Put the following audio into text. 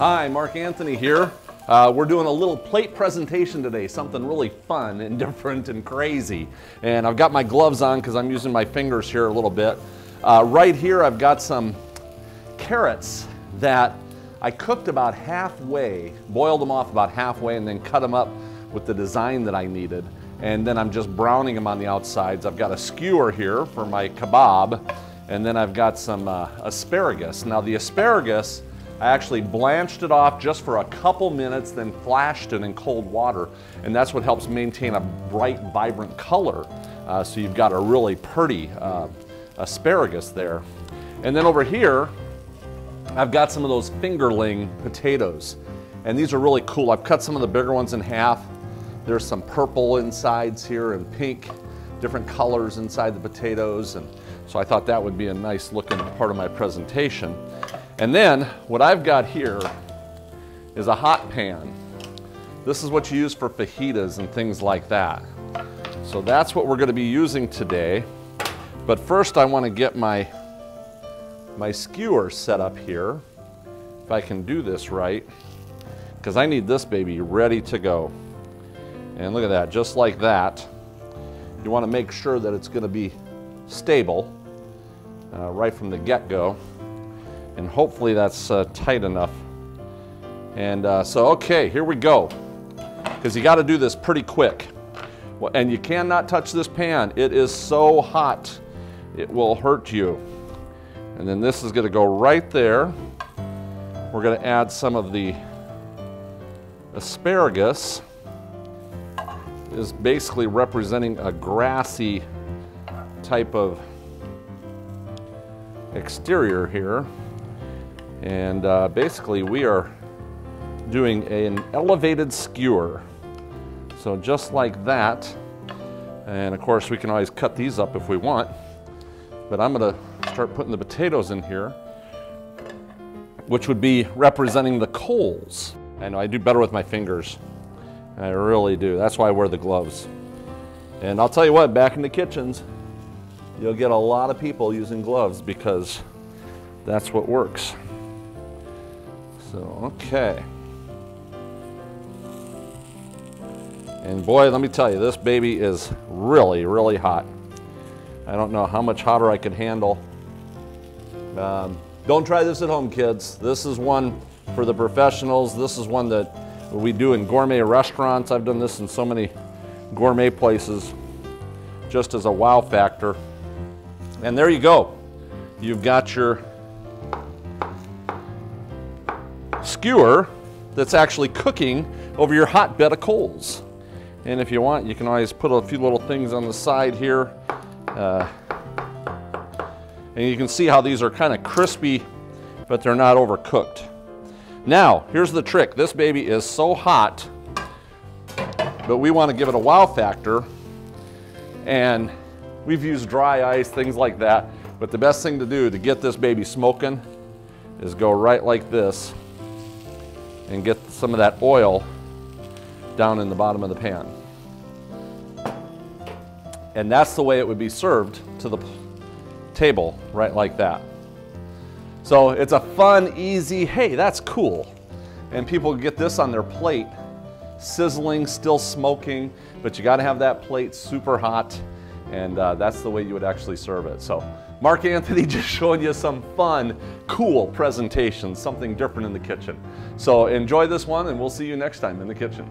Hi, Mark Anthony here. We're doing a little plate presentation today, something really fun and different and crazy. And I've got my gloves on because I'm using my fingers here a little bit. Right here I've got some carrots that I cooked about halfway, boiled them off about halfway, and then cut them up with the design that I needed. And then I'm just browning them on the outsides. I've got a skewer here for my kebab, and then I've got some asparagus. Now the asparagus, I actually blanched it off just for a couple minutes, then flashed it in cold water, and that's what helps maintain a bright, vibrant color. So you've got a really pretty asparagus there. And then over here, I've got some of those fingerling potatoes, and these are really cool. I've cut some of the bigger ones in half. There's some purple insides here and pink, different colors inside the potatoes, and so I thought that would be a nice looking part of my presentation. And then what I've got here is a hot pan. This is what you use for fajitas and things like that. So that's what we're going to be using today. But first I want to get my skewer set up here, if I can do this right, because I need this baby ready to go. And look at that, just like that. You want to make sure that it's going to be stable right from the get-go. And hopefully that's tight enough. And so, okay, here we go. Because you got to do this pretty quick. Well, and you cannot touch this pan. It is so hot, it will hurt you. And then this is going to go right there. We're going to add some of the asparagus. Is basically representing a grassy type of exterior here. And basically we are doing an elevated skewer. So just like that. And of course we can always cut these up if we want. But I'm going to start putting the potatoes in here, which would be representing the coals. I know I do better with my fingers. I really do. That's why I wear the gloves. And I'll tell you what, back in the kitchens, you'll get a lot of people using gloves because that's what works. So, okay. And boy, let me tell you, this baby is really, really hot. I don't know how much hotter I could handle. Don't try this at home, kids. This is one for the professionals. This is one that we do in gourmet restaurants. I've done this in so many gourmet places just as a wow factor. And there you go. You've got your skewer that's actually cooking over your hot bed of coals. And if you want, you can always put a few little things on the side here. And you can see how these are kind of crispy, but they're not overcooked. Now, here's the trick. This baby is so hot, but we want to give it a wow factor. And we've used dry ice, things like that. But the best thing to do to get this baby smoking is go right like this and get some of that oil down in the bottom of the pan. And that's the way it would be served to the table, right like that. So it's a fun, easy, hey, that's cool. And people get this on their plate, sizzling, still smoking, but you gotta have that plate super hot, and that's the way you would actually serve it. So Mark Anthony just showing you some fun, cool presentations, something different in the kitchen. So enjoy this one, and we'll see you next time in the kitchen.